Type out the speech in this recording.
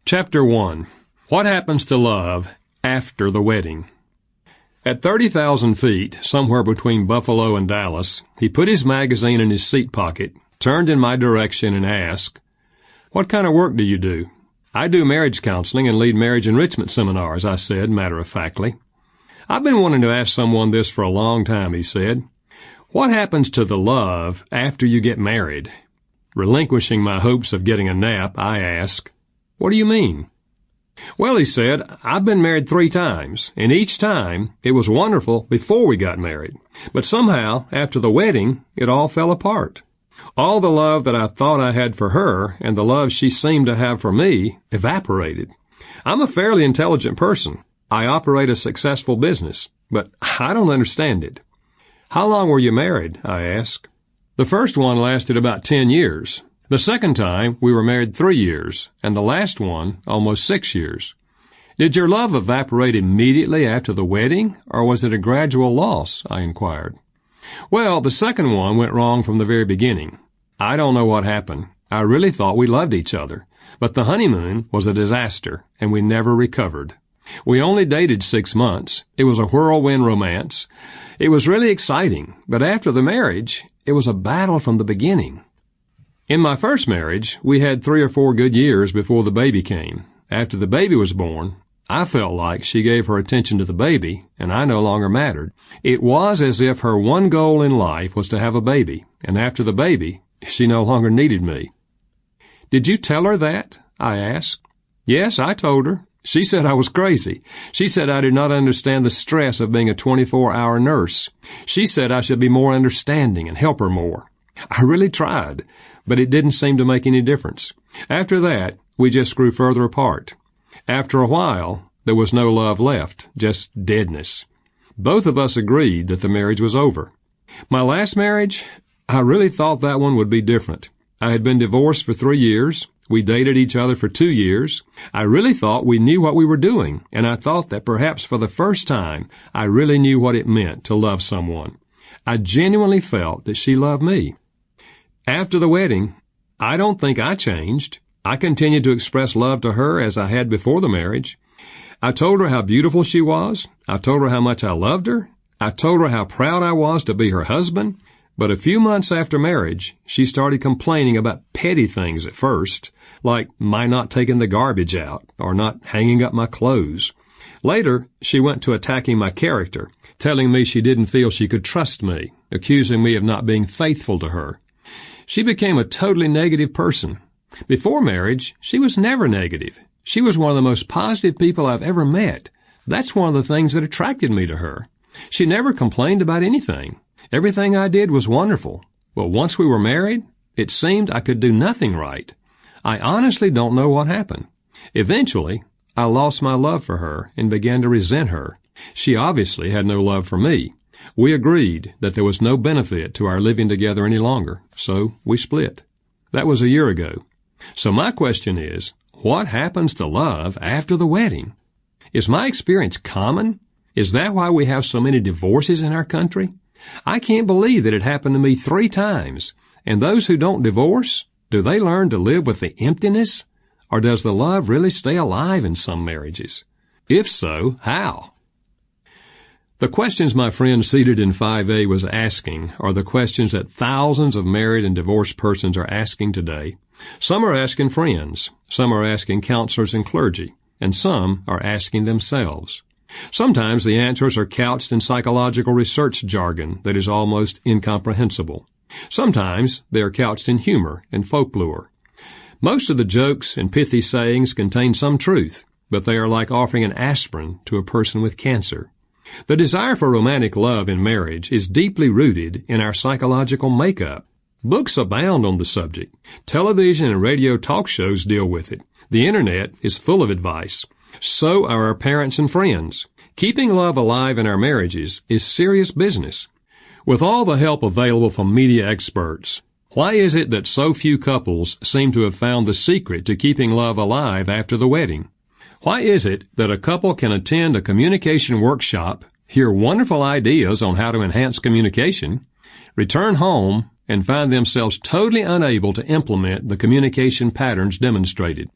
Chapter 1. What happens to love after the wedding? At 30,000 feet, somewhere between Buffalo and Dallas, he put his magazine in his seat pocket, turned in my direction, and asked, "What kind of work do you do?" "I do marriage counseling and lead marriage enrichment seminars," I said matter-of-factly. "I've been wanting to ask someone this for a long time," he said. "What happens to the love after you get married?" Relinquishing my hopes of getting a nap, I asked, "What do you mean?" "Well," he said, "I've been married 3 times, and each time it was wonderful before we got married. But somehow, after the wedding, it all fell apart. All the love that I thought I had for her and the love she seemed to have for me evaporated. I'm a fairly intelligent person. I operate a successful business, but I don't understand it." "How long were you married?" I asked. "The first one lasted about 10 years. The second time, we were married 3 years, and the last one, almost 6 years. "Did your love evaporate immediately after the wedding, or was it a gradual loss?" I inquired. "Well, the second one went wrong from the very beginning. I don't know what happened. I really thought we loved each other, but the honeymoon was a disaster, and we never recovered. We only dated 6 months. It was a whirlwind romance. It was really exciting, but after the marriage, it was a battle from the beginning. In my first marriage, we had 3 or 4 good years before the baby came. After the baby was born, I felt like she gave her attention to the baby, and I no longer mattered. It was as if her one goal in life was to have a baby, and after the baby, she no longer needed me." "Did you tell her that?" I asked. "Yes, I told her. She said I was crazy. She said I did not understand the stress of being a 24-hour nurse. She said I should be more understanding and help her more. I really tried, but it didn't seem to make any difference. After that, we just grew further apart. After a while, there was no love left, just deadness. Both of us agreed that the marriage was over. My last marriage, I really thought that one would be different. I had been divorced for 3 years. We dated each other for 2 years. I really thought we knew what we were doing, and I thought that perhaps for the first time, I really knew what it meant to love someone. I genuinely felt that she loved me. After the wedding, I don't think I changed. I continued to express love to her as I had before the marriage. I told her how beautiful she was. I told her how much I loved her. I told her how proud I was to be her husband. But a few months after marriage, she started complaining about petty things at first, like my not taking the garbage out or not hanging up my clothes. Later, she went to attacking my character, telling me she didn't feel she could trust me, accusing me of not being faithful to her. She became a totally negative person. Before marriage, she was never negative. She was one of the most positive people I've ever met. That's one of the things that attracted me to her. She never complained about anything. Everything I did was wonderful. But once we were married, it seemed I could do nothing right. I honestly don't know what happened. Eventually, I lost my love for her and began to resent her. She obviously had no love for me. We agreed that there was no benefit to our living together any longer, so we split. That was a year ago. So my question is, what happens to love after the wedding? Is my experience common? Is that why we have so many divorces in our country? I can't believe that it happened to me 3 times. And those who don't divorce, do they learn to live with the emptiness? Or does the love really stay alive in some marriages? If so, how? The questions my friend seated in 5A was asking are the questions that thousands of married and divorced persons are asking today. Some are asking friends, some are asking counselors and clergy, and some are asking themselves. Sometimes the answers are couched in psychological research jargon that is almost incomprehensible. Sometimes they are couched in humor and folklore. Most of the jokes and pithy sayings contain some truth, but they are like offering an aspirin to a person with cancer. The desire for romantic love in marriage is deeply rooted in our psychological makeup. Books abound on the subject. Television and radio talk shows deal with it. The Internet is full of advice. So are our parents and friends. Keeping love alive in our marriages is serious business. With all the help available from media experts, why is it that so few couples seem to have found the secret to keeping love alive after the wedding? Why is it that a couple can attend a communication workshop, hear wonderful ideas on how to enhance communication, return home, and find themselves totally unable to implement the communication patterns demonstrated?